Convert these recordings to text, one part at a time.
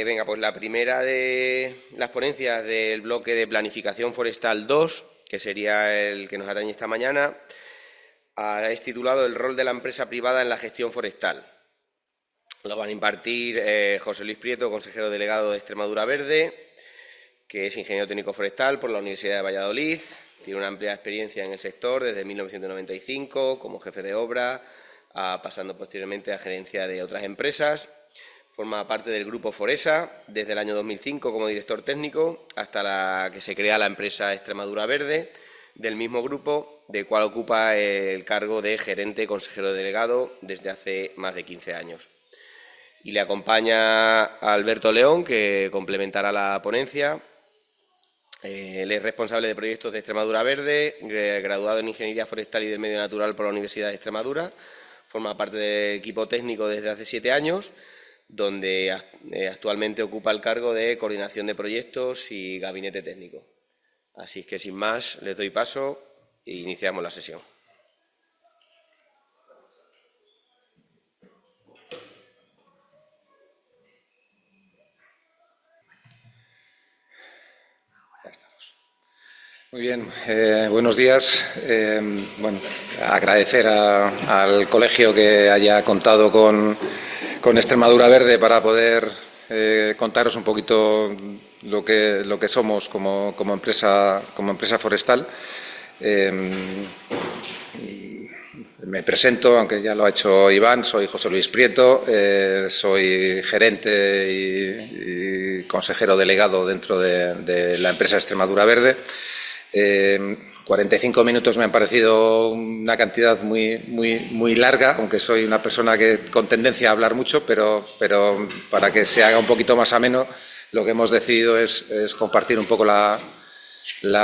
Venga, pues la primera de las ponencias del bloque de planificación forestal 2, que sería el que nos atañe esta mañana, es titulado El rol de la empresa privada en la gestión forestal. Lo van a impartir José Luis Prieto, consejero delegado de Extremadura Verde, que es ingeniero técnico forestal por la Universidad de Valladolid. Tiene una amplia experiencia en el sector desde 1995 como jefe de obra, pasando posteriormente a gerencia de otras empresas. Forma parte del grupo Foresa desde el año 2005 como director técnico hasta la que se crea la empresa Extremadura Verde del mismo grupo, del cual ocupa el cargo de gerente consejero delegado desde hace más de 15 años. Y le acompaña Alberto León, que complementará la ponencia. Él es responsable de proyectos de Extremadura Verde, graduado en Ingeniería Forestal y del Medio Natural por la Universidad de Extremadura. Forma parte del equipo técnico desde hace 7 años, donde actualmente ocupa el cargo de coordinación de proyectos y gabinete técnico. Así que, sin más, les doy paso e iniciamos la sesión. Ya estamos. Muy bien, buenos días. Agradecer al colegio que haya contado con Extremadura Verde para poder contaros un poquito lo que somos como empresa forestal. Me presento, aunque ya lo ha hecho Iván, soy José Luis Prieto, soy gerente y consejero delegado dentro de la empresa Extremadura Verde. 45 minutos me han parecido una cantidad muy larga, aunque soy una persona con tendencia a hablar mucho, pero para que se haga un poquito más ameno, lo que hemos decidido es compartir un poco la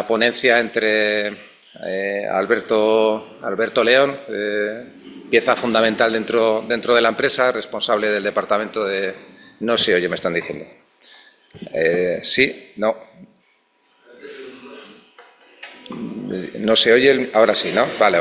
ponencia entre Alberto León, pieza fundamental dentro de la empresa, responsable del departamento de... No se oye, me están diciendo. Sí, no. No se oye, ahora sí, ¿no? Vale.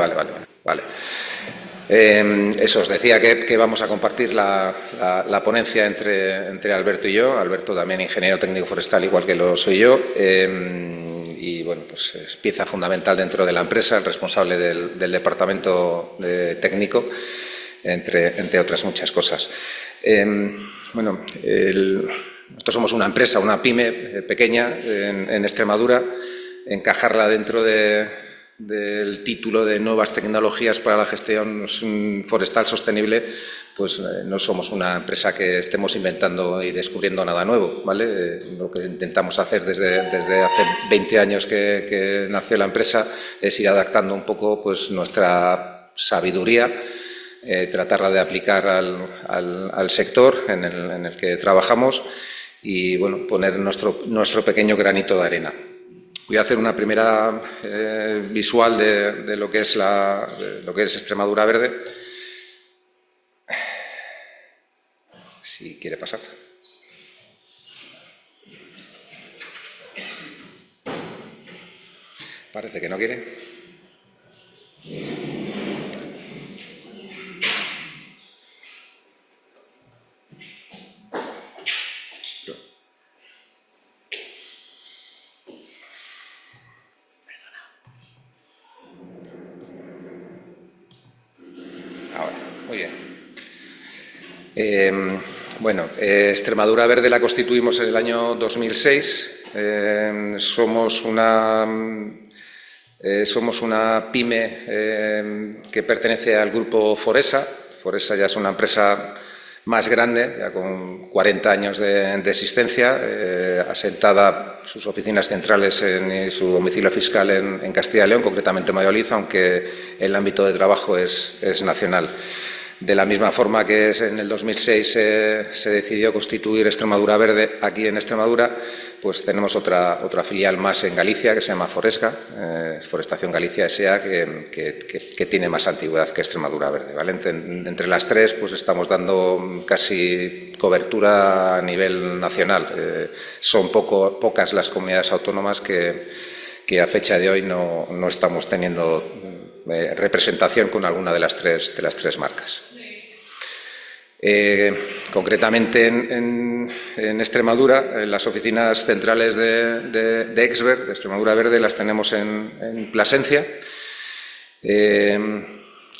Eso, os decía que vamos a compartir la ponencia entre Alberto y yo. Alberto también ingeniero técnico forestal, igual que lo soy yo. Y bueno, pues es pieza fundamental dentro de la empresa, el responsable del departamento técnico, entre otras muchas cosas. Nosotros somos una empresa, una pyme pequeña en Extremadura. Encajarla dentro del título de nuevas tecnologías para la gestión forestal sostenible, pues no somos una empresa que estemos inventando y descubriendo nada nuevo, ¿vale? Lo que intentamos hacer desde hace 20 años que nació la empresa es ir adaptando un poco pues nuestra sabiduría, tratarla de aplicar al sector en el que trabajamos y bueno, poner nuestro pequeño granito de arena. Voy a hacer una primera visual de lo que es Extremadura Verde. Si quiere pasar. Parece que no quiere. Muy bien. Extremadura Verde la constituimos en el año 2006. Somos una pyme que pertenece al grupo Foresa. Foresa ya es una empresa más grande, ya con 40 años de existencia, asentada sus oficinas centrales y su domicilio fiscal en Castilla y León, concretamente en Valladolid, aunque el ámbito de trabajo es nacional. De la misma forma que en el 2006 se decidió constituir Extremadura Verde aquí en Extremadura, pues tenemos otra filial más en Galicia que se llama Foresca, Forestación Galicia S.A., que tiene más antigüedad que Extremadura Verde, ¿vale? Entre las tres pues estamos dando casi cobertura a nivel nacional. Son pocas las comunidades autónomas que a fecha de hoy no estamos teniendo representación con alguna de las tres marcas. Concretamente en Extremadura, en las oficinas centrales de Exver, de Extremadura Verde, las tenemos en Plasencia.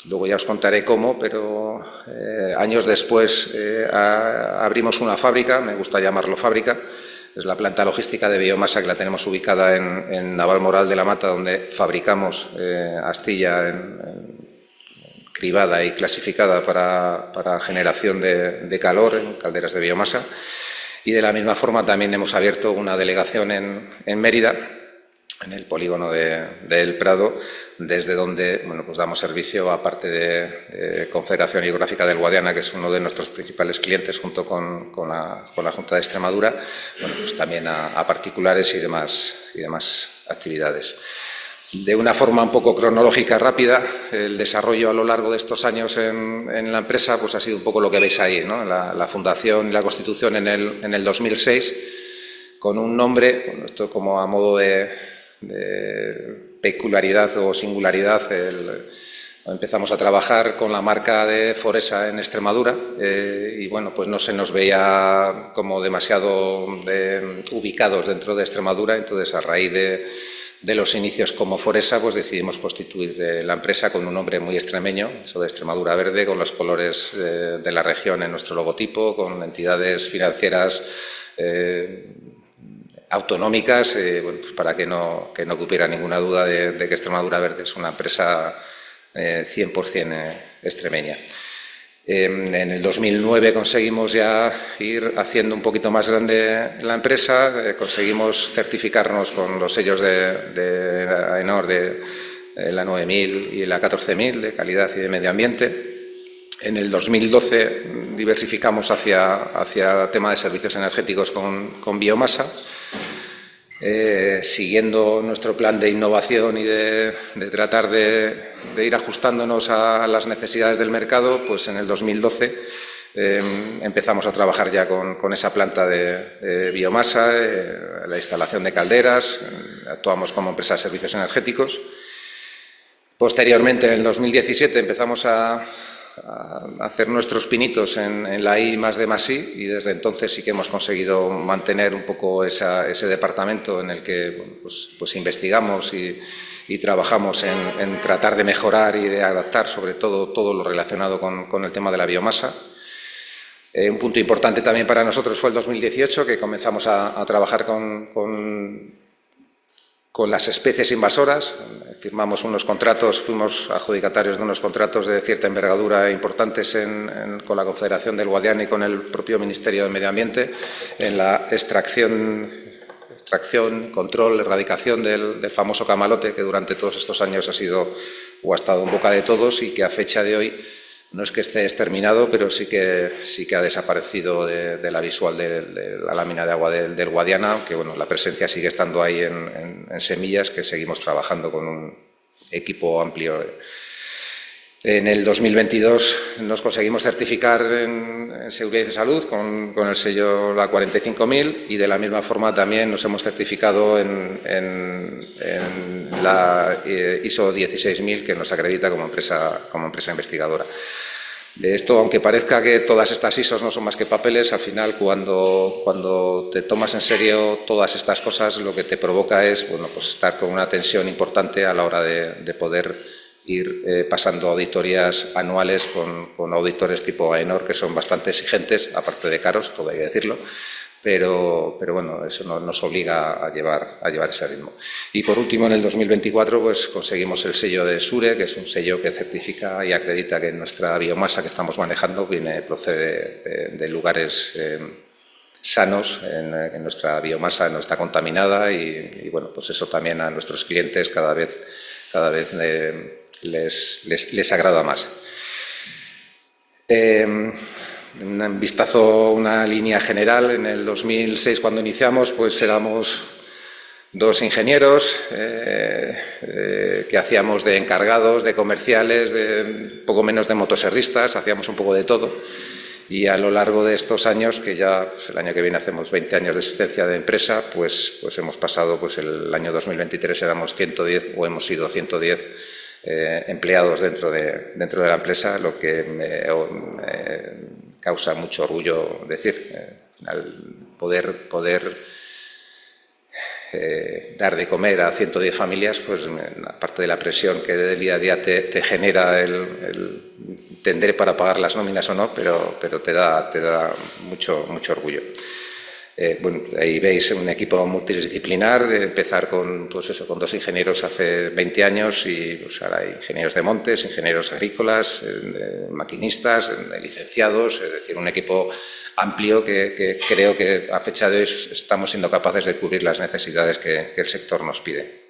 Luego ya os contaré cómo, pero años después abrimos una fábrica, me gusta llamarlo fábrica, es la planta logística de biomasa que la tenemos ubicada en Navalmoral de la Mata, donde fabricamos astilla cribada y clasificada para generación de calor en calderas de biomasa. Y de la misma forma también hemos abierto una delegación en Mérida, en el polígono del Prado, desde donde pues damos servicio, aparte de Confederación Hidrográfica del Guadiana, que es uno de nuestros principales clientes, junto con la Junta de Extremadura, pues también a particulares y demás actividades. De una forma un poco cronológica rápida, el desarrollo a lo largo de estos años en la empresa pues ha sido un poco lo que veis ahí, ¿no? La fundación y la constitución en el 2006, con un nombre, esto como a modo de peculiaridad o singularidad, empezamos a trabajar con la marca de Foresa en Extremadura y bueno, pues no se nos veía como demasiado ubicados dentro de Extremadura, entonces a raíz de los inicios como Foresa, pues decidimos constituir la empresa con un nombre muy extremeño, eso de Extremadura Verde, con los colores de la región en nuestro logotipo, con entidades financieras autonómicas, pues para que no cupiera ninguna duda de que Extremadura Verde es una empresa 100% extremeña. En el 2009 conseguimos ya ir haciendo un poquito más grande la empresa, conseguimos certificarnos con los sellos de AENOR, de la 9000 y la 14000 de calidad y de medio ambiente. En el 2012 diversificamos hacia tema de servicios energéticos con biomasa. Siguiendo nuestro plan de innovación y de tratar de ir ajustándonos a las necesidades del mercado, pues en el 2012 empezamos a trabajar ya con esa planta de biomasa, la instalación de calderas, actuamos como empresa de servicios energéticos. Posteriormente, en el 2017, empezamos a hacer nuestros pinitos en la I+D+I y desde entonces sí que hemos conseguido mantener un poco ese departamento en el que pues investigamos y trabajamos en tratar de mejorar y de adaptar sobre todo lo relacionado con el tema de la biomasa. Un punto importante también para nosotros fue el 2018, que comenzamos a trabajar con las especies invasoras. Firmamos unos contratos, fuimos adjudicatarios de unos contratos de cierta envergadura importantes con la Confederación del Guadiana y con el propio Ministerio de Medio Ambiente en la extracción, control, erradicación del famoso camalote, que durante todos estos años ha estado en boca de todos y que a fecha de hoy no es que esté exterminado, pero sí que ha desaparecido de la visual de la lámina de agua del Guadiana, aunque bueno, la presencia sigue estando ahí en semillas, que seguimos trabajando con un equipo amplio. En el 2022 nos conseguimos certificar en seguridad y salud con el sello la 45000 y de la misma forma también nos hemos certificado en la ISO 16000, que nos acredita como empresa investigadora. De esto, aunque parezca que todas estas ISOs no son más que papeles, al final cuando te tomas en serio todas estas cosas, lo que te provoca es pues estar con una tensión importante a la hora de poder ir pasando auditorías anuales con auditores tipo AENOR, que son bastante exigentes, aparte de caros, todo hay que decirlo, pero bueno, eso nos obliga a llevar ese ritmo. Y por último, en el 2024 pues conseguimos el sello de SURE, que es un sello que certifica y acredita que nuestra biomasa que estamos manejando procede de lugares sanos, en nuestra biomasa no está contaminada y bueno, pues eso también a nuestros clientes cada vez les agrada más. Un vistazo, una línea general. En el 2006, cuando iniciamos, pues éramos dos ingenieros que hacíamos de encargados, de comerciales, de poco menos de motoserristas, hacíamos un poco de todo. Y a lo largo de estos años, que ya el año que viene hacemos 20 años de existencia de empresa, pues hemos pasado, el año 2023 éramos 110 o hemos sido 110 empleados dentro de la empresa, lo que causa mucho orgullo decir. Al poder dar de comer a 110 familias, pues aparte de la presión que del día a día te genera el tendré para pagar las nóminas o no, pero te da mucho orgullo. Bueno, ahí veis un equipo multidisciplinar, de empezar con 2 ingenieros hace 20 años y pues ahora hay ingenieros de montes, ingenieros agrícolas, maquinistas, licenciados, es decir, un equipo amplio que creo que a fecha de hoy estamos siendo capaces de cubrir las necesidades que el sector nos pide.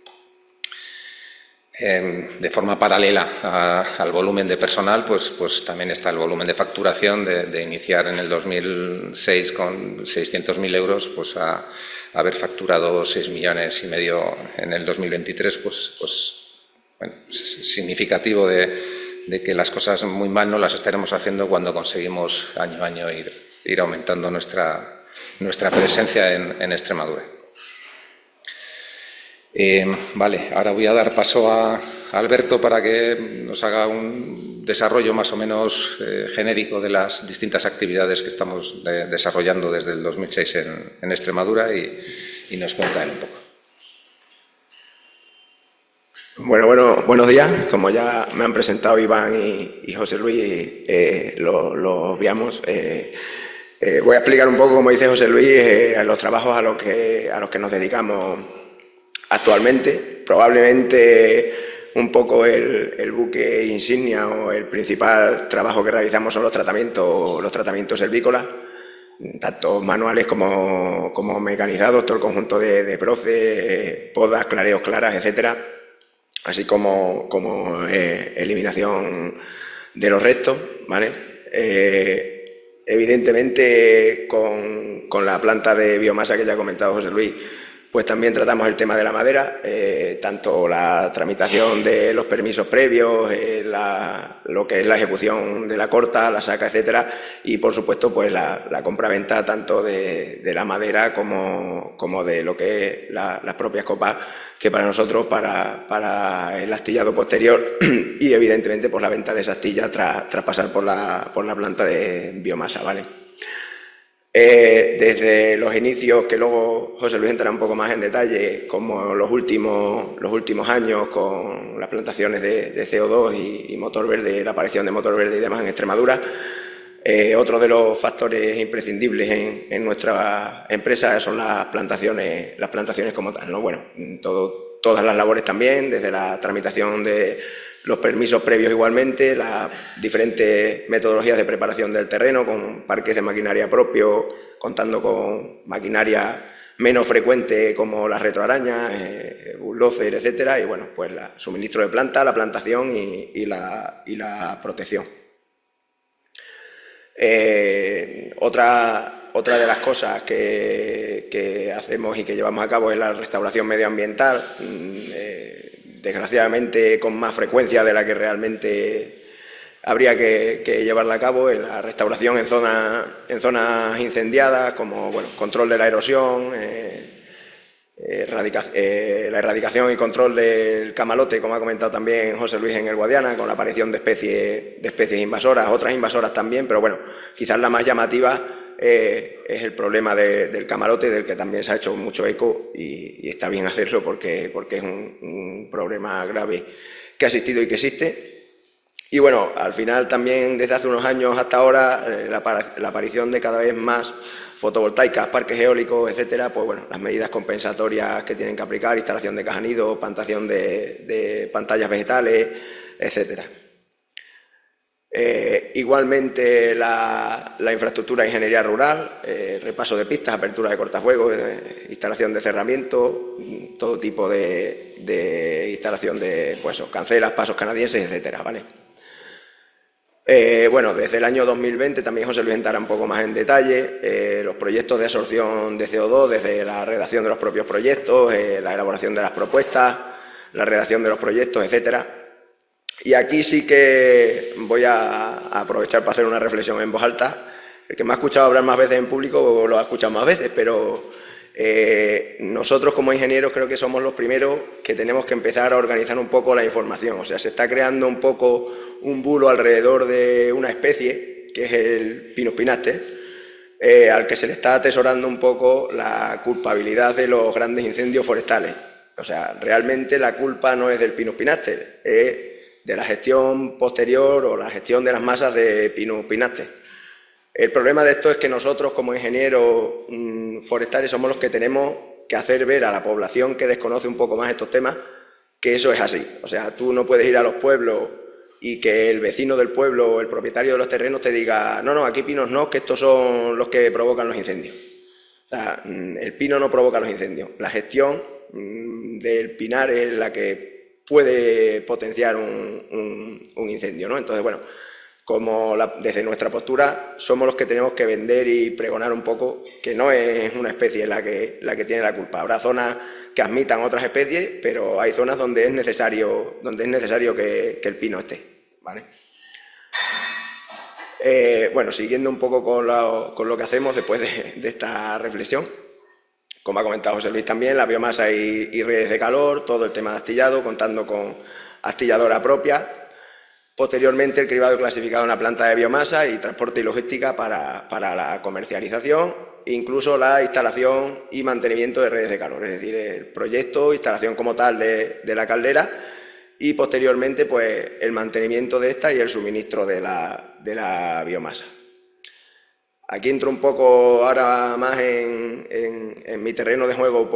De forma paralela al volumen de personal, pues también está el volumen de facturación de iniciar en el 2006 con 600.000 euros, pues a haber facturado 6,5 millones en el 2023, bueno, es significativo de que las cosas muy mal no las estaremos haciendo cuando conseguimos año a año ir aumentando nuestra presencia en Extremadura. Vale, ahora voy a dar paso a Alberto para que nos haga un desarrollo más o menos genérico de las distintas actividades que estamos desarrollando desde el 2006 en Extremadura y nos cuenta él un poco. Bueno, buenos días. Como ya me han presentado Iván y José Luis, lo obviamos. Voy a explicar un poco, como dice José Luis, los trabajos a los que nos dedicamos actualmente. Probablemente un poco el buque insignia o el principal trabajo que realizamos son los tratamientos silvícolas, tanto manuales como mecanizados, todo el conjunto de proces, podas, clareos, claras, etcétera, así como eliminación de los restos, ¿vale? Evidentemente, con la planta de biomasa que ya ha comentado José Luis, pues también tratamos el tema de la madera, tanto la tramitación de los permisos previos, lo que es la ejecución de la corta, la saca, etcétera, y por supuesto pues la compraventa tanto de la madera como de lo que es las propias copas, que para nosotros, para el astillado posterior y evidentemente por la venta de esa astilla tras pasar por la planta de biomasa, ¿vale? Desde los inicios, que luego José Luis entrará un poco más en detalle, como los últimos años con las plantaciones de CO2 y motor verde, la aparición de motor verde y demás en Extremadura, otro de los factores imprescindibles en nuestra empresa son las plantaciones como tal, ¿no? Bueno, todas las labores también, desde la tramitación de los permisos previos igualmente, las diferentes metodologías de preparación del terreno con parques de maquinaria propios, contando con maquinaria menos frecuente como las retroarañas, bulldozer, etcétera, y bueno, pues el suministro de planta, la plantación y la protección. Otra de las cosas que hacemos y que llevamos a cabo es la restauración medioambiental, desgraciadamente con más frecuencia de la que realmente habría que llevarla a cabo, en la restauración en zonas incendiadas, como bueno, control de la erosión, la erradicación y control del camalote, como ha comentado también José Luis en el Guadiana, con la aparición de especies invasoras, otras invasoras también, pero bueno, quizás la más llamativa es el problema del camalote, del que también se ha hecho mucho eco y está bien hacerlo porque es un problema grave que ha existido y que existe. Y bueno, al final también desde hace unos años hasta ahora la aparición de cada vez más fotovoltaicas, parques eólicos, etcétera, pues bueno, las medidas compensatorias que tienen que aplicar, instalación de caja nido, plantación de pantallas vegetales, etcétera. Igualmente la infraestructura de ingeniería rural, repaso de pistas, apertura de cortafuegos, instalación de cerramiento, todo tipo de instalación de pues, cancelas, pasos canadienses, etcétera, ¿vale? Bueno, desde el año 2020 también José Luis entrará un poco más en detalle, los proyectos de absorción de CO2, desde la redacción de los propios proyectos, la elaboración de las propuestas, la redacción de los proyectos, etcétera. Y aquí sí que voy a aprovechar para hacer una reflexión en voz alta. El que me ha escuchado hablar más veces en público lo ha escuchado más veces, pero nosotros como ingenieros creo que somos los primeros que tenemos que empezar a organizar un poco la información. O sea, se está creando un poco un bulo alrededor de una especie que es el Pinus pinaster, al que se le está atesorando un poco la culpabilidad de los grandes incendios forestales. O sea, realmente la culpa no es del Pinus pinaster, es de la gestión posterior o la gestión de las masas de Pinus pinaster. El problema de esto es que nosotros, como ingenieros forestales, somos los que tenemos que hacer ver a la población que desconoce un poco más estos temas que eso es así. O sea, tú no puedes ir a los pueblos y que el vecino del pueblo o el propietario de los terrenos te diga no, aquí pinos no, que estos son los que provocan los incendios. O sea, el pino no provoca los incendios. La gestión del pinar es la que puede potenciar un incendio, ¿no? Entonces, bueno, desde nuestra postura somos los que tenemos que vender y pregonar un poco que no es una especie la que tiene la culpa. Habrá zonas que admitan otras especies, pero hay zonas donde es necesario que el pino esté, ¿vale? Bueno, siguiendo un poco con lo que hacemos después de esta reflexión, como ha comentado José Luis también, la biomasa y redes de calor, todo el tema de astillado, contando con astilladora propia. Posteriormente, el cribado y clasificado en la planta de biomasa y transporte y logística para la comercialización, incluso la instalación y mantenimiento de redes de calor, es decir, el proyecto, instalación como tal de la caldera y posteriormente pues, el mantenimiento de esta y el suministro de la biomasa. Aquí entro un poco ahora más en mi terreno de juego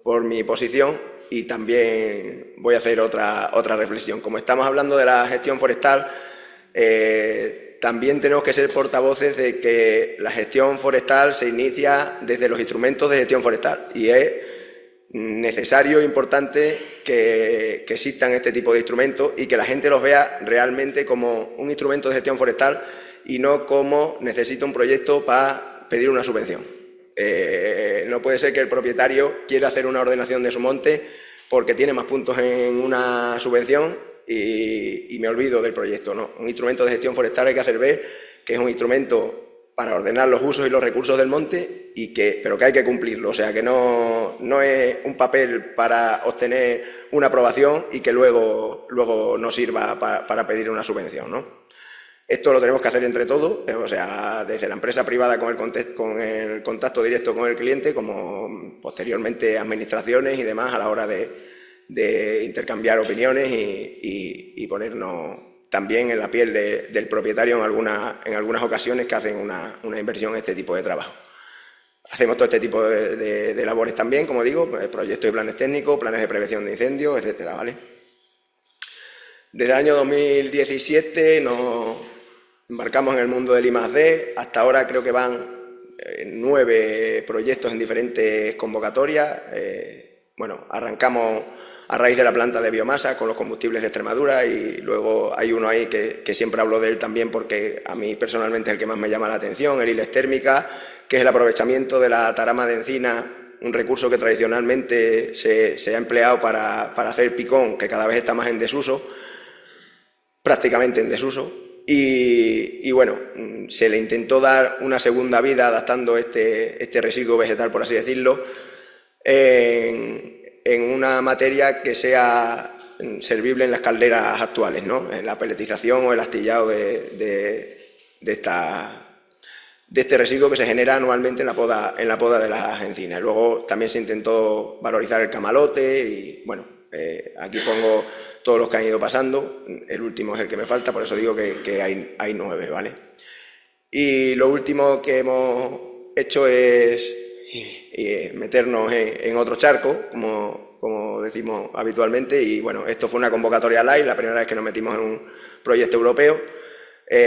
por mi posición. Y también voy a hacer otra reflexión. Como estamos hablando de la gestión forestal, también tenemos que ser portavoces de que la gestión forestal se inicia desde los instrumentos de gestión forestal y es necesario e importante que existan este tipo de instrumentos y que la gente los vea realmente como un instrumento de gestión forestal y no como necesito un proyecto para pedir una subvención. No puede ser que el propietario quiera hacer una ordenación de su monte porque tiene más puntos en una subvención y me olvido del proyecto. No, un instrumento de gestión forestal hay que hacer ver que es un instrumento para ordenar los usos y los recursos del monte, pero que hay que cumplirlo. O sea, que no es un papel para obtener una aprobación y que luego no sirva para pedir una subvención, ¿no? Esto lo tenemos que hacer entre todos, o sea, desde la empresa privada con el contacto directo con el cliente, como posteriormente administraciones y demás a la hora de intercambiar opiniones y ponernos también en la piel del propietario en algunas ocasiones que hacen una inversión en este tipo de trabajo. Hacemos todo este tipo de labores también, como digo, proyectos y planes técnicos, planes de prevención de incendios, etcétera, ¿vale? Desde el año 2017 nos embarcamos en el mundo del I+D, hasta ahora creo que van 9 proyectos en diferentes convocatorias. Bueno, arrancamos a raíz de la planta de biomasa con los combustibles de Extremadura y luego hay uno ahí que siempre hablo de él también porque a mí personalmente es el que más me llama la atención, el ILES térmica, que es el aprovechamiento de la tarama de encina, un recurso que tradicionalmente se ha empleado para hacer picón, que cada vez está más en desuso, prácticamente en desuso. Y bueno, se le intentó dar una segunda vida adaptando este residuo vegetal, por así decirlo, en una materia que sea servible en las calderas actuales, ¿no? En la peletización o el astillado de este residuo que se genera anualmente en la poda de las encinas. Luego también se intentó valorizar el camalote y bueno, aquí pongo todos los que han ido pasando, el último es el que me falta, por eso digo que hay 9, ¿vale? Y lo último que hemos hecho es meternos en otro charco, como decimos habitualmente, y bueno, esto fue una convocatoria live, la primera vez que nos metimos en un proyecto europeo,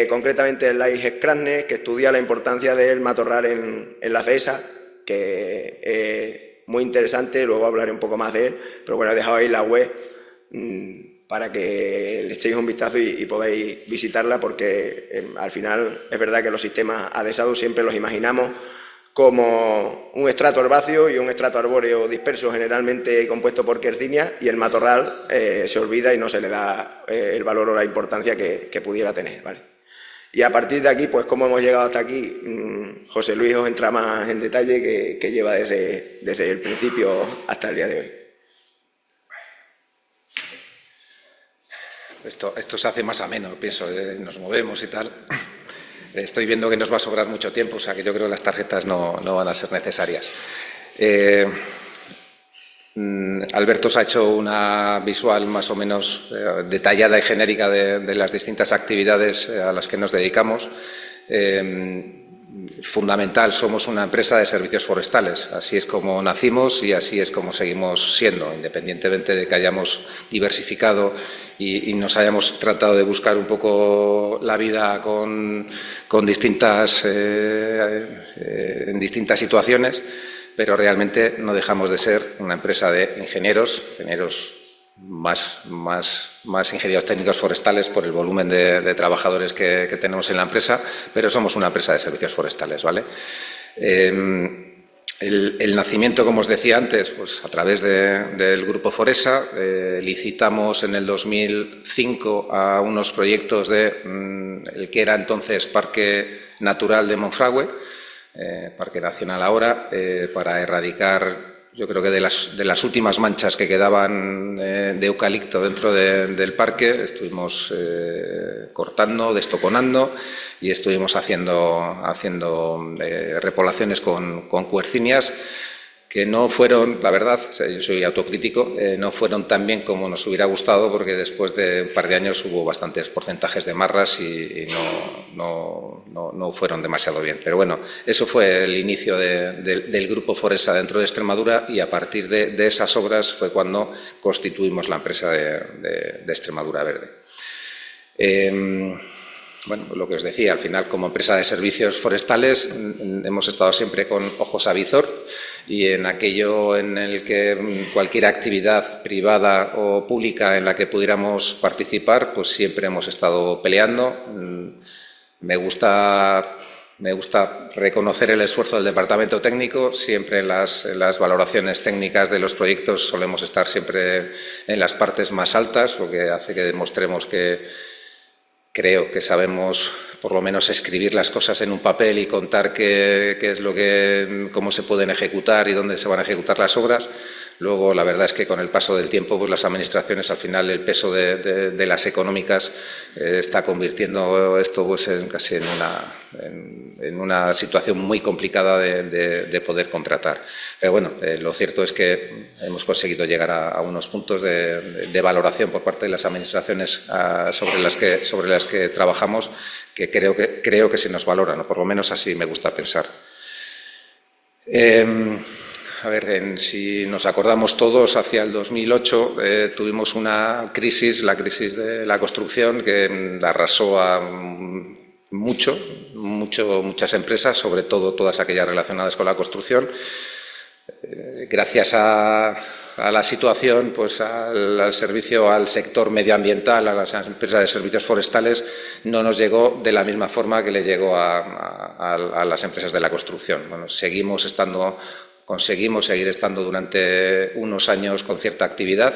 concretamente el Live Scratnes, que estudia la importancia del matorral en la dehesa, que es muy interesante, luego hablaré un poco más de él, pero bueno, he dejado ahí la web para que le echéis un vistazo y podáis visitarla porque al final es verdad que los sistemas adhesados siempre los imaginamos como un estrato herbáceo y un estrato arbóreo disperso generalmente compuesto por quercinia y el matorral se olvida y no se le da el valor o la importancia que pudiera tener, ¿vale? Y a partir de aquí, pues cómo hemos llegado hasta aquí, José Luis os entra más en detalle que lleva desde el principio hasta el día de hoy. Esto se hace más ameno, pienso, nos movemos y tal. Estoy viendo que nos va a sobrar mucho tiempo, o sea que yo creo que las tarjetas no van a ser necesarias. Alberto os ha hecho una visual más o menos detallada y genérica de las distintas actividades a las que nos dedicamos. Fundamental, somos una empresa de servicios forestales. Así es como nacimos y así es como seguimos siendo, independientemente de que hayamos diversificado y nos hayamos tratado de buscar un poco la vida en distintas situaciones, pero realmente no dejamos de ser una empresa de ingenieros más ingenieros técnicos forestales por el volumen de trabajadores que tenemos en la empresa, pero somos una empresa de servicios forestales, ¿vale? El nacimiento, como os decía antes, pues a través del Grupo Foresa, licitamos en el 2005 a unos proyectos el que era entonces Parque Natural de Monfragüe, Parque Nacional ahora, para erradicar, yo creo que de las últimas manchas que quedaban de eucalipto dentro del parque. Estuvimos cortando, destoconando y estuvimos haciendo repoblaciones con quercinias que no fueron, la verdad, yo soy autocrítico, no fueron tan bien como nos hubiera gustado, porque después de un par de años hubo bastantes porcentajes de marras y no fueron demasiado bien. Pero bueno, eso fue el inicio del Grupo Foresa dentro de Extremadura, y a partir de esas obras fue cuando constituimos la empresa de Extremadura Verde. Bueno, lo que os decía, al final, como empresa de servicios forestales hemos estado siempre con ojos a visor, y en aquello en el que cualquier actividad privada o pública en la que pudiéramos participar, pues siempre hemos estado peleando. Me gusta reconocer el esfuerzo del departamento técnico. Siempre en las valoraciones técnicas de los proyectos solemos estar siempre en las partes más altas, lo que hace que demostremos que creo que sabemos por lo menos escribir las cosas en un papel y contar qué es cómo se pueden ejecutar y dónde se van a ejecutar las obras. Luego, la verdad es que con el paso del tiempo, pues las administraciones, al final, el peso de las económicas está convirtiendo esto pues casi en una situación muy complicada de poder contratar. Pero bueno, lo cierto es que hemos conseguido llegar a unos puntos de valoración por parte de las administraciones sobre las que trabajamos, que creo que se nos valora, ¿no? Por lo menos así me gusta pensar. A ver, si nos acordamos todos, hacia el 2008 tuvimos una crisis, la crisis de la construcción, que arrasó a muchas empresas, sobre todo todas aquellas relacionadas con la construcción. Gracias a la situación, pues al sector medioambiental, a las empresas de servicios forestales, no nos llegó de la misma forma que le llegó a las empresas de la construcción. Bueno, conseguimos seguir estando durante unos años con cierta actividad.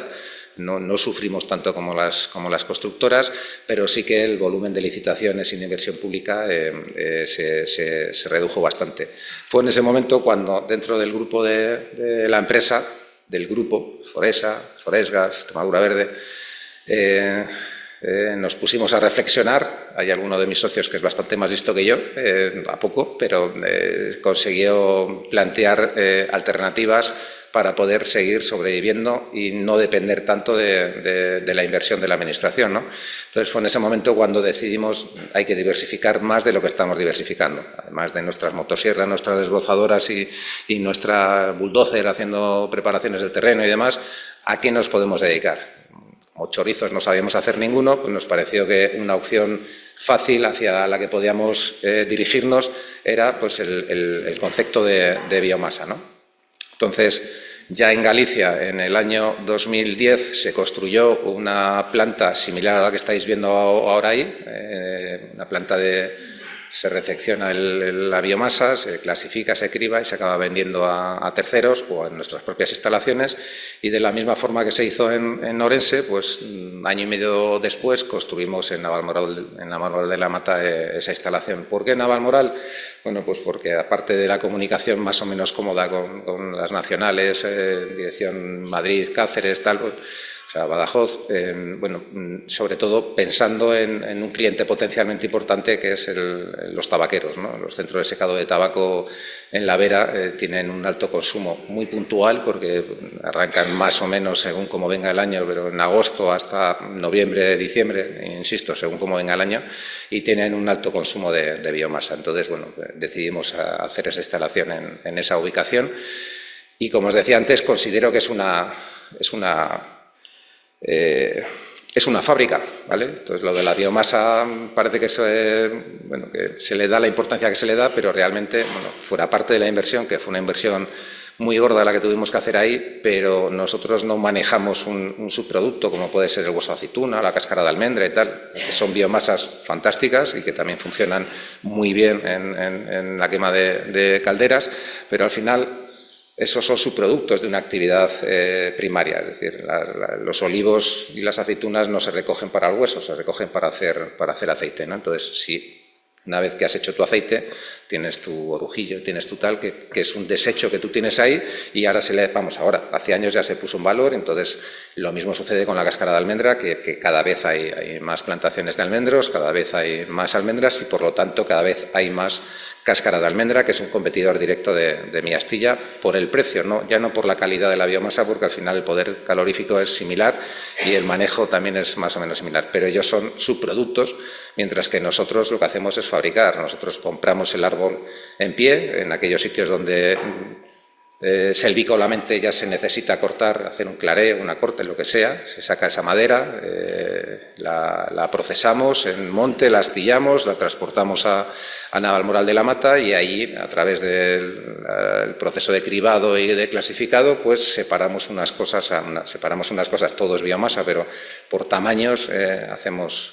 No sufrimos tanto como las constructoras, pero sí que el volumen de licitaciones y de inversión pública se redujo bastante. Fue en ese momento cuando, dentro del grupo de la empresa, del grupo Foresa, Foresgas, Extremadura Verde, nos pusimos a reflexionar. Hay alguno de mis socios que es bastante más listo que yo, a poco, pero consiguió plantear alternativas para poder seguir sobreviviendo y no depender tanto de la inversión de la administración, ¿no? Entonces fue en ese momento cuando decidimos hay que diversificar más de lo que estamos diversificando. Además de nuestras motosierras, nuestras desbrozadoras y nuestra bulldozer haciendo preparaciones del terreno y demás, ¿a qué nos podemos dedicar? Como chorizos no sabíamos hacer ninguno, pues nos pareció que una opción fácil hacia la que podíamos dirigirnos era pues el concepto de biomasa, ¿no? Entonces, ya en Galicia, en el año 2010, se construyó una planta similar a la que estáis viendo ahora ahí, una planta se recepciona la biomasa, se clasifica, se criba y se acaba vendiendo a terceros o en nuestras propias instalaciones. Y de la misma forma que se hizo en Orense, pues año y medio después construimos en Navalmoral de la Mata esa instalación. ¿Por qué Navalmoral? Bueno, pues porque aparte de la comunicación más o menos cómoda con las nacionales, dirección Madrid, Cáceres, tal, pues, o sea, Badajoz, sobre todo pensando en un cliente potencialmente importante que es los tabaqueros, ¿no? Los centros de secado de tabaco en la Vera tienen un alto consumo muy puntual porque arrancan más o menos según cómo venga el año, pero en agosto hasta noviembre, diciembre, insisto, según cómo venga el año, y tienen un alto consumo de biomasa. Entonces, bueno, decidimos hacer esa instalación en esa ubicación y, como os decía antes, considero que es una fábrica, ¿vale? Entonces, lo de la biomasa parece que se le da la importancia que se le da, pero realmente, fuera parte de la inversión, que fue una inversión muy gorda la que tuvimos que hacer ahí, pero nosotros no manejamos un subproducto como puede ser el hueso de aceituna, la cáscara de almendra y tal, que son biomasas fantásticas y que también funcionan muy bien en la quema de calderas, pero al final esos son subproductos de una actividad primaria, es decir, los olivos y las aceitunas no se recogen para el hueso, se recogen para hacer aceite, ¿no? Entonces, si una vez que has hecho tu aceite, tienes tu orujillo, tienes tu tal, que es un desecho que tú tienes ahí y ahora hace años ya se puso un valor, entonces lo mismo sucede con la cáscara de almendra, que cada vez hay más plantaciones de almendros, cada vez hay más almendras y por lo tanto cada vez hay más cáscara de almendra, que es un competidor directo de mi astilla por el precio, ya no por la calidad de la biomasa, porque al final el poder calorífico es similar y el manejo también es más o menos similar, pero ellos son subproductos, mientras que nosotros lo que hacemos es fabricar. Nosotros compramos el árbol en pie, en aquellos sitios donde selvícolamente ya se necesita cortar, hacer un claré, una corte, lo que sea, se saca esa madera, la procesamos en monte, la astillamos, la transportamos a Navalmoral de la Mata y ahí, a través del proceso de cribado y de clasificado, pues separamos unas cosas, todo es biomasa, pero por tamaños hacemos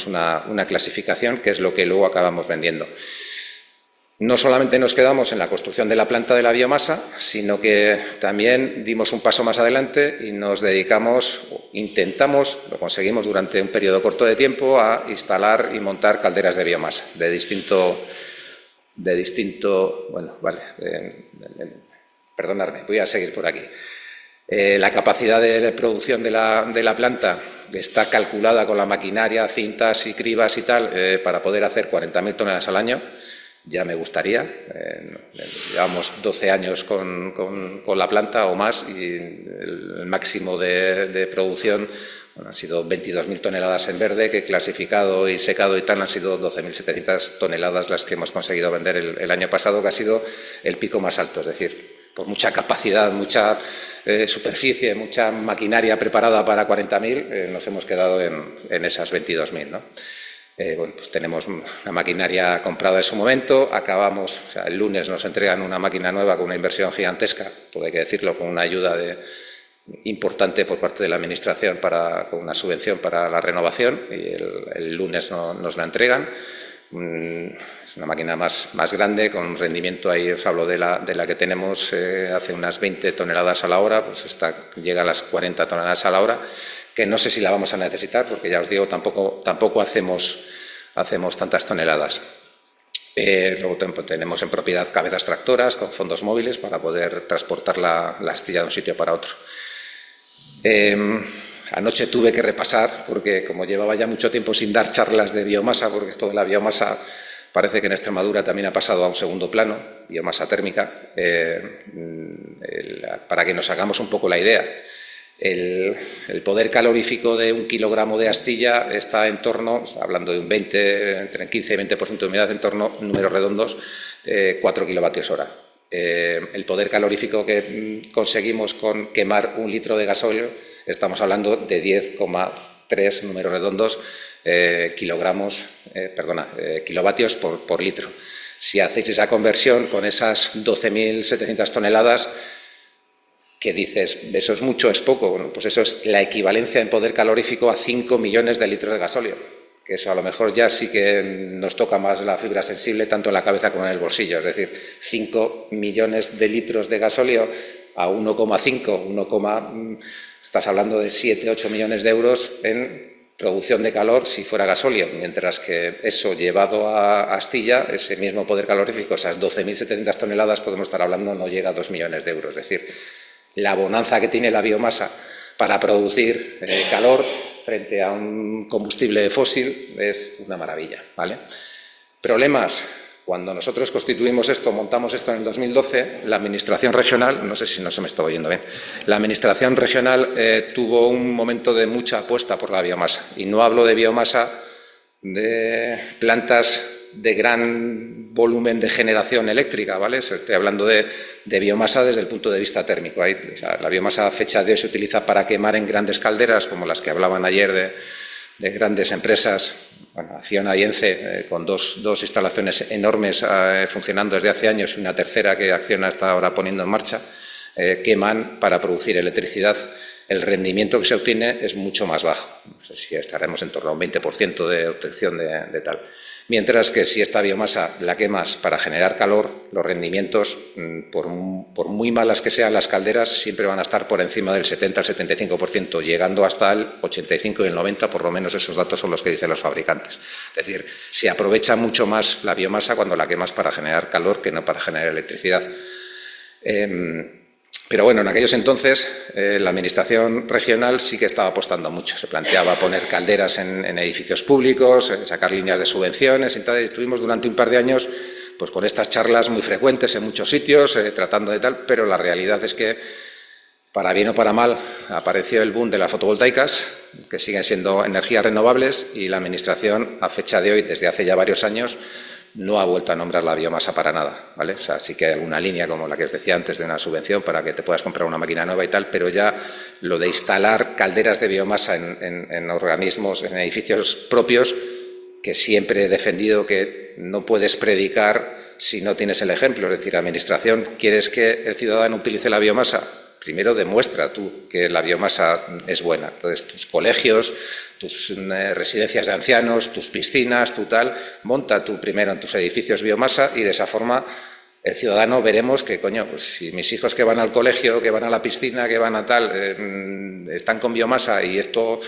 una clasificación, que es lo que luego acabamos vendiendo. No solamente nos quedamos en la construcción de la planta de la biomasa, sino que también dimos un paso más adelante y nos dedicamos, lo conseguimos durante un periodo corto de tiempo, a instalar y montar calderas de biomasa perdonadme, voy a seguir por aquí. La capacidad de producción de la planta está calculada con la maquinaria, cintas y cribas y tal, para poder hacer 40.000 toneladas al año. Ya me gustaría, llevamos 12 años con la planta o más y el máximo de producción han sido 22.000 toneladas en verde, que clasificado y secado y tal han sido 12.700 toneladas las que hemos conseguido vender el año pasado, que ha sido el pico más alto, es decir, por mucha capacidad, mucha superficie, mucha maquinaria preparada para 40.000, nos hemos quedado en esas 22.000, ¿no? Pues tenemos una maquinaria comprada en su momento, el lunes nos entregan una máquina nueva con una inversión gigantesca, porque hay que decirlo, con una ayuda importante por parte de la Administración con una subvención para la renovación, y el lunes nos la entregan. Es una máquina más grande, con un rendimiento, ahí os hablo de la que tenemos, hace unas 20 toneladas a la hora, pues llega a las 40 toneladas a la hora, que no sé si la vamos a necesitar, porque ya os digo, tampoco hacemos tantas toneladas. Luego tenemos en propiedad cabezas tractoras con fondos móviles para poder transportar la astilla de un sitio para otro. Anoche tuve que repasar, porque como llevaba ya mucho tiempo sin dar charlas de biomasa, porque esto de la biomasa parece que en Extremadura también ha pasado a un segundo plano, biomasa térmica, para que nos hagamos un poco la idea. El poder calorífico de 1 kilogramo de astilla está en torno, hablando de entre 15 y 20% de humedad, en torno, números redondos, 4 kilovatios hora. El poder calorífico que conseguimos con quemar 1 litro de gasóleo, estamos hablando de 10,3, números redondos, kilovatios por litro. Si hacéis esa conversión con esas 12.700 toneladas, que dices, ¿eso es mucho o es poco? Bueno, pues eso es la equivalencia en poder calorífico a 5 millones de litros de gasóleo, que eso a lo mejor ya sí que nos toca más la fibra sensible, tanto en la cabeza como en el bolsillo. Es decir, 5 millones de litros de gasóleo a 1,5, estás hablando de 7-8 millones de euros en producción de calor si fuera gasóleo, mientras que eso llevado a astilla, ese mismo poder calorífico, esas 12.700 toneladas, podemos estar hablando, no llega a 2 millones de euros. Es decir, la bonanza que tiene la biomasa para producir calor frente a un combustible fósil es una maravilla, ¿vale? Problemas. Cuando nosotros constituimos esto, montamos esto en el 2012, la Administración regional, no sé si no se me está oyendo bien, la Administración regional tuvo un momento de mucha apuesta por la biomasa. Y no hablo de biomasa de plantas de gran volumen de generación eléctrica, ¿vale? Estoy hablando de biomasa desde el punto de vista térmico. O sea, la biomasa a fecha de hoy se utiliza para quemar en grandes calderas, como las que hablaban ayer de grandes empresas, bueno, Acciona y ENCE, con dos instalaciones enormes funcionando desde hace años y una tercera que Acciona está ahora poniendo en marcha, queman para producir electricidad. El rendimiento que se obtiene es mucho más bajo. No sé si estaremos en torno a un 20% de obtención de tal. Mientras que si esta biomasa la quemas para generar calor, los rendimientos, por muy malas que sean las calderas, siempre van a estar por encima del 70 al 75%, llegando hasta el 85 y el 90%, por lo menos esos datos son los que dicen los fabricantes. Es decir, se aprovecha mucho más la biomasa cuando la quemas para generar calor que no para generar electricidad. Pero bueno, en aquellos entonces la Administración regional sí que estaba apostando mucho. Se planteaba poner calderas en edificios públicos, sacar líneas de subvenciones y tal. Y estuvimos durante un par de años pues, con estas charlas muy frecuentes en muchos sitios, tratando de tal, pero la realidad es que, para bien o para mal, apareció el boom de las fotovoltaicas, que siguen siendo energías renovables, y la Administración, a fecha de hoy, desde hace ya varios años, no ha vuelto a nombrar la biomasa para nada, ¿vale? O sea, sí que hay alguna línea, como la que os decía antes, de una subvención para que te puedas comprar una máquina nueva y tal, pero ya lo de instalar calderas de biomasa en organismos, en edificios propios, que siempre he defendido que no puedes predicar si no tienes el ejemplo. Es decir, Administración, ¿quieres que el ciudadano utilice la biomasa? Primero demuestra tú que la biomasa es buena. Entonces, tus colegios, tus residencias de ancianos, tus piscinas, tu tal, monta tú primero en tus edificios biomasa y de esa forma el ciudadano veremos que, coño, pues si mis hijos que van al colegio, que van a la piscina, que van a tal, están con biomasa y esto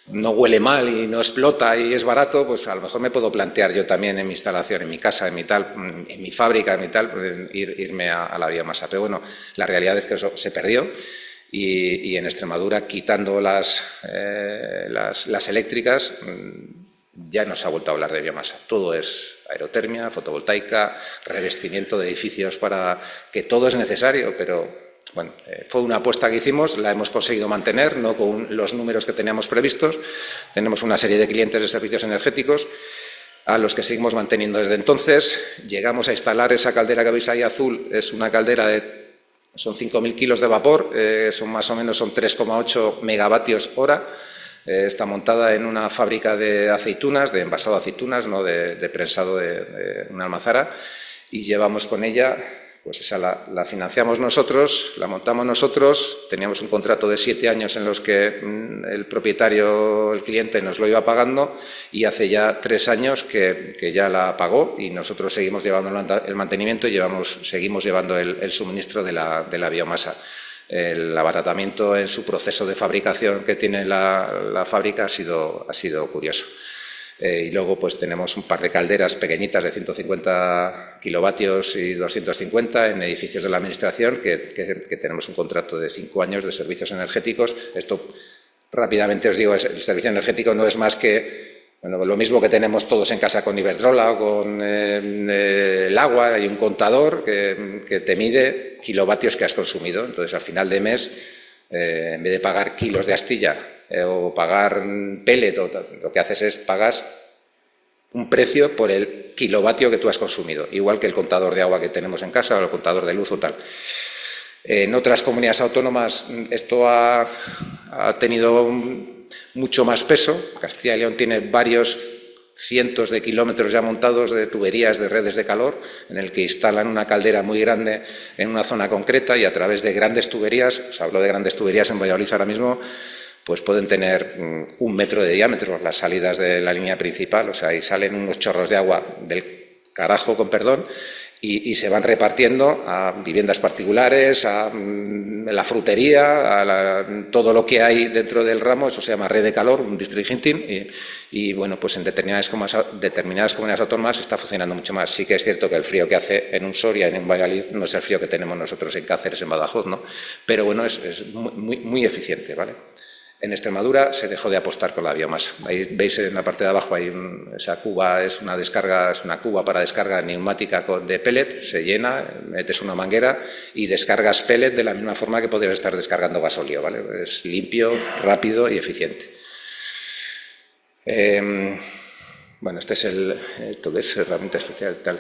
no huele mal y no explota y es barato, pues a lo mejor me puedo plantear yo también en mi instalación, en mi casa, en mi tal, en mi fábrica, en mi tal, irme a la biomasa. Pero bueno, la realidad es que eso se perdió y en Extremadura, quitando las eléctricas, ya no se ha vuelto a hablar de biomasa. Todo es aerotermia, fotovoltaica, revestimiento de edificios, para que todo es necesario, pero bueno, fue una apuesta que hicimos, la hemos conseguido mantener, no con los números que teníamos previstos. Tenemos una serie de clientes de servicios energéticos a los que seguimos manteniendo desde entonces. Llegamos a instalar esa caldera que veis ahí azul, es una caldera son 5.000 kilos de vapor, son más o menos 3,8 megavatios hora. Está montada en una fábrica de aceitunas, de envasado de aceitunas, no de prensado de una almazara, y llevamos con ella. Pues esa la financiamos nosotros, la montamos nosotros, teníamos un contrato de 7 años en los que el propietario, el cliente, nos lo iba pagando, y hace ya 3 años que ya la pagó y nosotros seguimos llevando el mantenimiento y seguimos llevando el suministro de la biomasa. El abaratamiento en su proceso de fabricación que tiene la fábrica ha sido curioso. Y luego pues tenemos un par de calderas pequeñitas de 150 kilovatios y 250 en edificios de la Administración que tenemos un contrato de 5 años de servicios energéticos. Esto, rápidamente os digo, el servicio energético no es más que lo mismo que tenemos todos en casa con Iberdrola o con el agua. Hay un contador que te mide kilovatios que has consumido. Entonces, al final de mes, en vez de pagar kilos de astilla o pagar pellet, lo que haces es pagas un precio por el kilovatio que tú has consumido, igual que el contador de agua que tenemos en casa o el contador de luz o tal. En otras comunidades autónomas esto ha tenido mucho más peso. Castilla y León tiene varios cientos de kilómetros ya montados de tuberías de redes de calor, en el que instalan una caldera muy grande en una zona concreta y a través de grandes tuberías, os hablo de grandes tuberías en Valladolid ahora mismo, pues pueden tener 1 metro de diámetro las salidas de la línea principal, o sea, ahí salen unos chorros de agua del carajo, con perdón, y se van repartiendo a viviendas particulares, a la frutería, a todo lo que hay dentro del ramo. Eso se llama red de calor, un district heating, y bueno, pues en determinadas comunidades autónomas está funcionando mucho más. Sí que es cierto que el frío que hace en un Soria, en un Valladolid, no es el frío que tenemos nosotros en Cáceres, en Badajoz, ¿no? Pero bueno, es muy eficiente, ¿vale? En Extremadura se dejó de apostar con la biomasa. Ahí veis en la parte de abajo, esa cuba es una descarga, es una cuba para descarga neumática de pellet, se llena, metes una manguera y descargas pellet de la misma forma que podrías estar descargando gasóleo, ¿vale? Es limpio, rápido y eficiente. Bueno, este es esto que es herramienta especial tal.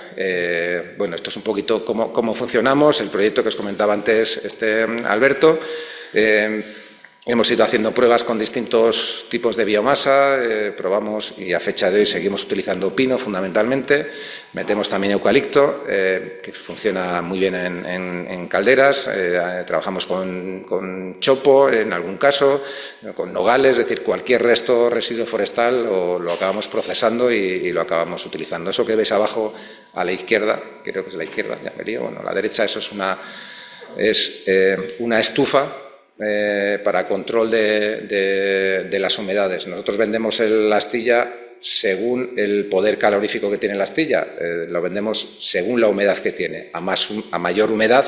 Bueno, esto es un poquito cómo funcionamos, el proyecto que os comentaba antes Alberto. Hemos ido haciendo pruebas con distintos tipos de biomasa, probamos y a fecha de hoy seguimos utilizando pino fundamentalmente, metemos también eucalipto, que funciona muy bien en calderas, trabajamos con chopo en algún caso, con nogales, es decir, cualquier residuo forestal lo acabamos procesando y lo acabamos utilizando. Eso que veis abajo a la izquierda, creo que es la izquierda, ya me lío, bueno, a la derecha, eso es una estufa para control de las humedades. Nosotros vendemos la astilla según el poder calorífico que tiene la astilla, lo vendemos según la humedad que tiene. A mayor humedad,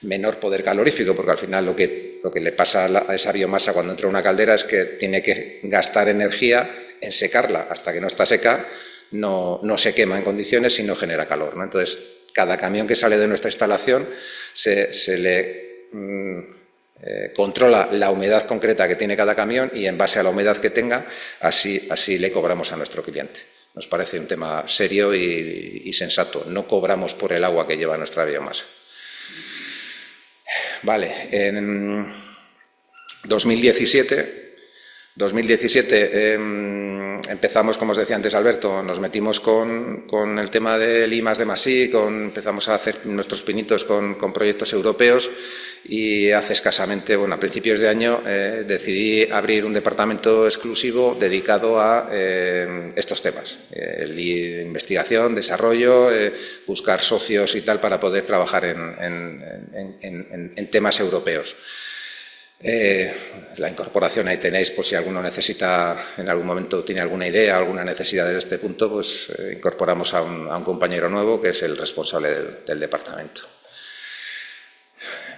menor poder calorífico, porque al final lo que le pasa a esa biomasa cuando entra a una caldera es que tiene que gastar energía en secarla. Hasta que no está seca no se quema en condiciones y no genera calor, ¿no? Entonces, cada camión que sale de nuestra instalación se le controla la humedad concreta que tiene cada camión y en base a la humedad que tenga, así le cobramos a nuestro cliente. Nos parece un tema serio y sensato. No cobramos por el agua que lleva nuestra biomasa. Vale, en 2017 empezamos, como os decía antes Alberto, nos metimos con el tema del I+D+I, empezamos a hacer nuestros pinitos con proyectos europeos y hace escasamente, bueno, a principios de año decidí abrir un departamento exclusivo dedicado a estos temas, investigación, desarrollo, buscar socios y tal para poder trabajar en temas europeos. La incorporación ahí tenéis, por si alguno necesita, en algún momento tiene alguna idea, alguna necesidad desde este punto, pues incorporamos a un compañero nuevo que es el responsable del departamento.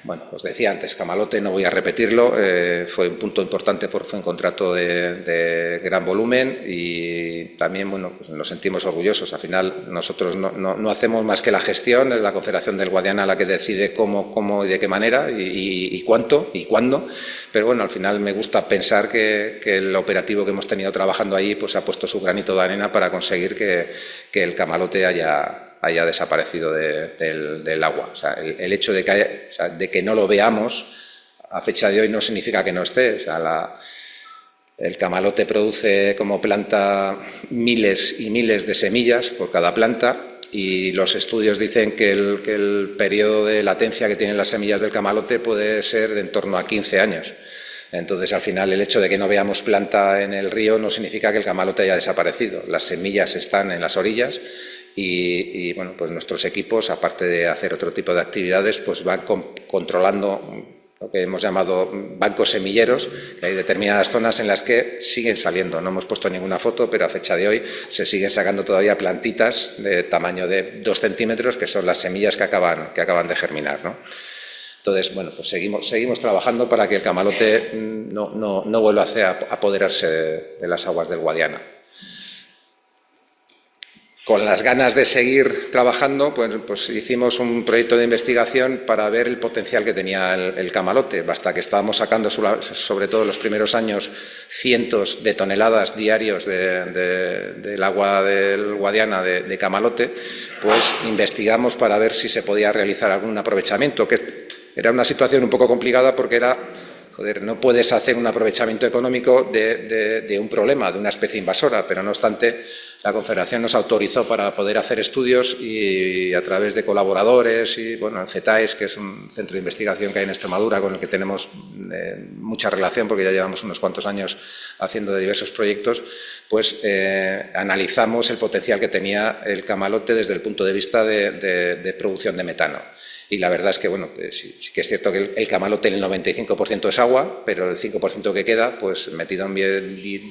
Bueno, os decía antes, Camalote, no voy a repetirlo, fue un punto importante porque fue un contrato de gran volumen y también, bueno, pues nos sentimos orgullosos. Al final nosotros no hacemos más que la gestión, es la Confederación del Guadiana la que decide cómo y de qué manera y cuánto y cuándo, pero bueno, al final me gusta pensar que el operativo que hemos tenido trabajando ahí pues ha puesto su granito de arena para conseguir que el Camalote haya desaparecido del agua. O sea, el hecho de que no lo veamos a fecha de hoy no significa que no esté. O sea, el Camalote produce como planta miles y miles de semillas por cada planta y los estudios dicen que el periodo de latencia que tienen las semillas del Camalote puede ser de en torno a 15 años. Entonces, al final, el hecho de que no veamos planta en el río no significa que el Camalote haya desaparecido. Las semillas están en las orillas y bueno, pues nuestros equipos, aparte de hacer otro tipo de actividades, pues van controlando lo que hemos llamado bancos semilleros, que hay determinadas zonas en las que siguen saliendo. No hemos puesto ninguna foto, pero a fecha de hoy se siguen sacando todavía plantitas de tamaño de 2 centímetros, que son las semillas que acaban de germinar, ¿no? Entonces, bueno, pues seguimos trabajando para que el Camalote no vuelva a apoderarse de las aguas del Guadiana. Con las ganas de seguir trabajando, pues hicimos un proyecto de investigación para ver el potencial que tenía el Camalote. Basta que estábamos sacando, sobre todo en los primeros años, cientos de toneladas diarios del agua del Guadiana de Camalote, pues investigamos para ver si se podía realizar algún aprovechamiento, que era una situación un poco complicada porque era joder, no puedes hacer un aprovechamiento económico de un problema, de una especie invasora, pero no obstante la Confederación nos autorizó para poder hacer estudios y a través de colaboradores y, bueno, el CETAES, que es un centro de investigación que hay en Extremadura con el que tenemos mucha relación porque ya llevamos unos cuantos años haciendo de diversos proyectos, pues analizamos el potencial que tenía el camalote desde el punto de vista de producción de metano. Y la verdad es que, bueno, sí que es cierto que el camalote, el 95% es agua, pero el 5% que queda, pues metido en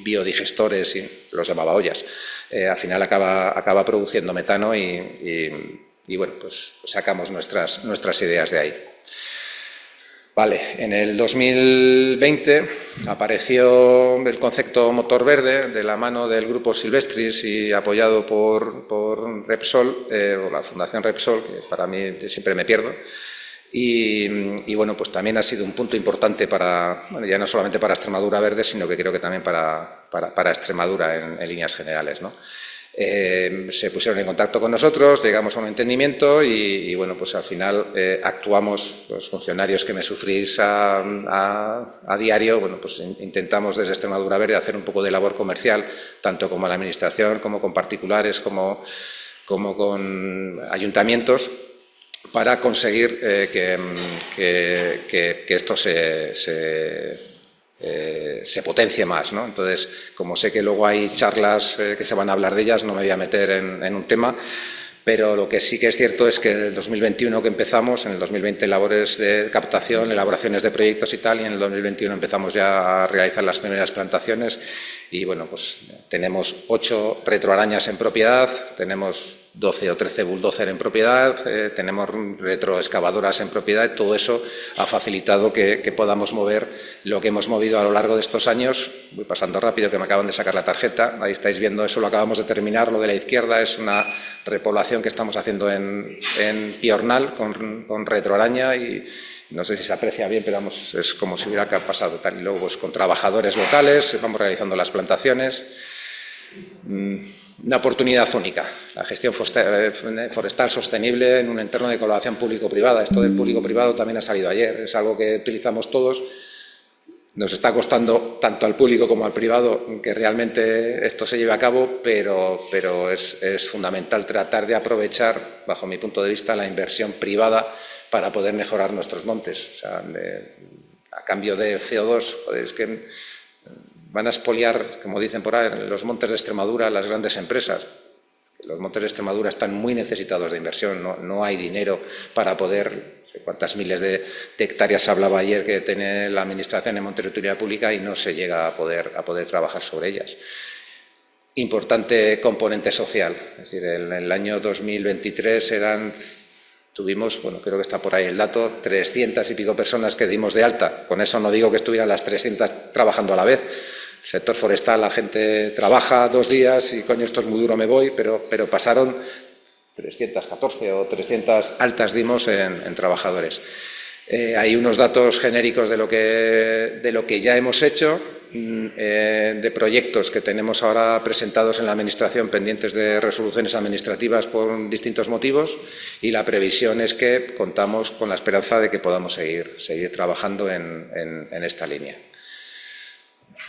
biodigestores, y los llamaba ollas, al final acaba produciendo metano y bueno, pues sacamos nuestras ideas de ahí. Vale, en el 2020 apareció el concepto motor verde de la mano del Grupo Silvestris y apoyado por Repsol, o la Fundación Repsol, que para mí siempre me pierdo. Y bueno, pues también ha sido un punto importante para, bueno, ya no solamente para Extremadura Verde, sino que creo que también para Extremadura en líneas generales, ¿no? Se pusieron en contacto con nosotros, llegamos a un entendimiento y bueno, pues al final actuamos, los funcionarios que me sufrís a diario, bueno, pues intentamos desde Extremadura Verde hacer un poco de labor comercial, tanto como la Administración, como con particulares, como con ayuntamientos, para conseguir que esto se potencie más, ¿no? Entonces, como sé que luego hay charlas que se van a hablar de ellas, no me voy a meter en un tema, pero lo que sí que es cierto es que en el 2021 que empezamos, en el 2020 labores de captación, elaboraciones de proyectos y tal, y en el 2021 empezamos ya a realizar las primeras plantaciones y bueno, pues tenemos 8 retroarañas en propiedad, tenemos 12 o 13 bulldozer en propiedad, tenemos retroexcavadoras en propiedad, todo eso ha facilitado que podamos mover lo que hemos movido a lo largo de estos años. Voy pasando rápido, que me acaban de sacar la tarjeta, ahí estáis viendo, eso lo acabamos de terminar, lo de la izquierda es una repoblación que estamos haciendo en Piornal con retroaraña y no sé si se aprecia bien, pero vamos, es como si hubiera pasado tal, y luego pues, con trabajadores locales, vamos realizando las plantaciones. Una oportunidad única, la gestión forestal sostenible en un entorno de colaboración público-privada. Esto del público-privado también ha salido ayer, es algo que utilizamos todos. Nos está costando tanto al público como al privado que realmente esto se lleve a cabo, pero es fundamental tratar de aprovechar, bajo mi punto de vista, la inversión privada para poder mejorar nuestros montes. O sea, a cambio de CO2, joder, es que van a expoliar, como dicen por ahí, los montes de Extremadura las grandes empresas. Los montes de Extremadura están muy necesitados de inversión, no hay dinero para poder, no sé cuántas miles de hectáreas hablaba ayer que tiene la Administración en montes de utilidad pública y no se llega a poder trabajar sobre ellas. Importante componente social, es decir, en el año 2023 tuvimos, bueno, creo que está por ahí el dato, 300 y pico personas que dimos de alta. Con eso no digo que estuvieran las 300 trabajando a la vez. El sector forestal, la gente trabaja 2 días y coño, esto es muy duro, me voy, pero pasaron 314 o 300 altas dimos en trabajadores. Hay unos datos genéricos de lo que ya hemos hecho, de proyectos que tenemos ahora presentados en la Administración pendientes de resoluciones administrativas por distintos motivos y la previsión es que contamos con la esperanza de que podamos seguir trabajando en esta línea.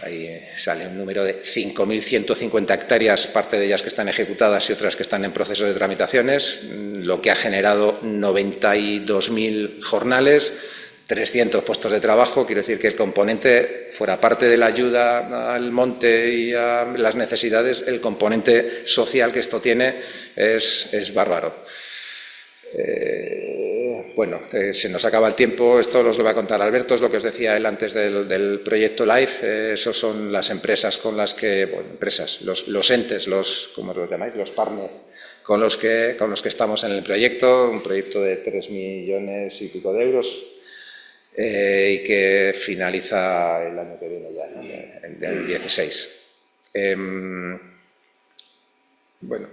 Ahí sale un número de 5.150 hectáreas, parte de ellas que están ejecutadas y otras que están en proceso de tramitaciones, lo que ha generado 92.000 jornales, 300 puestos de trabajo. Quiero decir que el componente, fuera parte de la ayuda al monte y a las necesidades, el componente social que esto tiene es bárbaro. Bueno, se nos acaba el tiempo, esto os lo va a contar Alberto, es lo que os decía él antes del proyecto LIFE, esos son las empresas con las que, bueno, los entes, ¿cómo los llamáis? Los partners con los que estamos en el proyecto, un proyecto de 3 millones y pico de euros y que finaliza el año que viene ya, ¿no? En el 16. Bueno,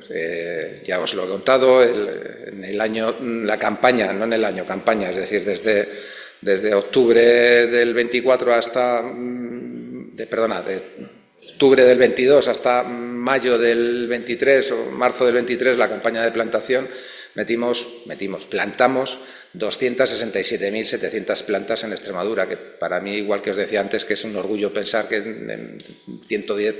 ya os lo he contado, en el año, la campaña, no en el año, campaña, es decir, desde octubre del 24 hasta, de octubre del 22 hasta mayo del 23 o marzo del 23, la campaña de plantación plantamos 267.700 plantas en Extremadura, que para mí, igual que os decía antes, que es un orgullo pensar que 110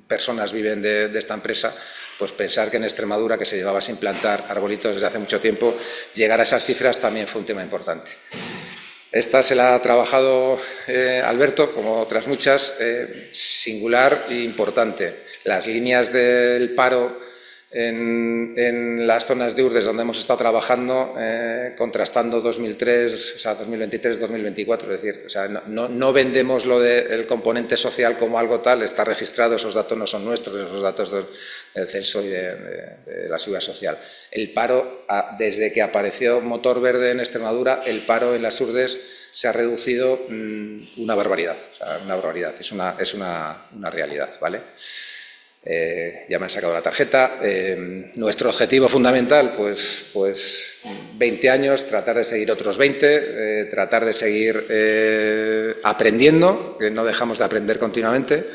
personas viven de esta empresa, pues pensar que en Extremadura, que se llevaba sin plantar arbolitos desde hace mucho tiempo, llegar a esas cifras también fue un tema importante. Esta se la ha trabajado Alberto, como otras muchas, singular e importante. Las líneas del paro en las zonas de Urdes donde hemos estado trabajando, contrastando 2023-2024, es decir, o sea, no vendemos lo del componente social como algo tal, está registrado, esos datos no son nuestros, esos datos del censo y de la seguridad social. El paro, desde que apareció Motor Verde en Extremadura, el paro en las Urdes se ha reducido una barbaridad, o sea, una barbaridad, es una realidad, ¿vale? Ya me han sacado la tarjeta. Nuestro objetivo fundamental, pues 20 años, tratar de seguir otros 20, tratar de seguir aprendiendo, que no dejamos de aprender continuamente,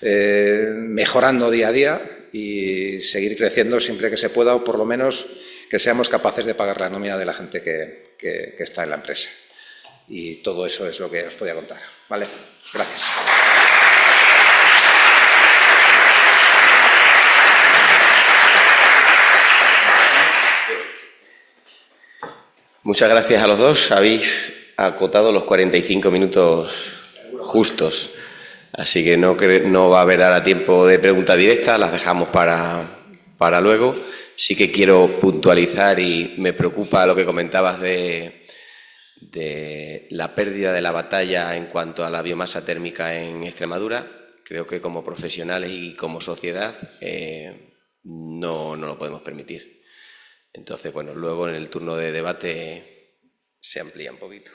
mejorando día a día y seguir creciendo siempre que se pueda, o por lo menos que seamos capaces de pagar la nómina de la gente que está en la empresa. Y todo eso es lo que os podía contar. ¿Vale? Gracias. Muchas gracias a los dos. Habéis acotado los 45 minutos justos. Así que no va a haber ahora tiempo de preguntas directas, las dejamos para luego. Sí que quiero puntualizar y me preocupa lo que comentabas de la pérdida de la batalla en cuanto a la biomasa térmica en Extremadura. Creo que como profesionales y como sociedad no lo podemos permitir. Entonces, bueno, luego en el turno de debate se amplía un poquito.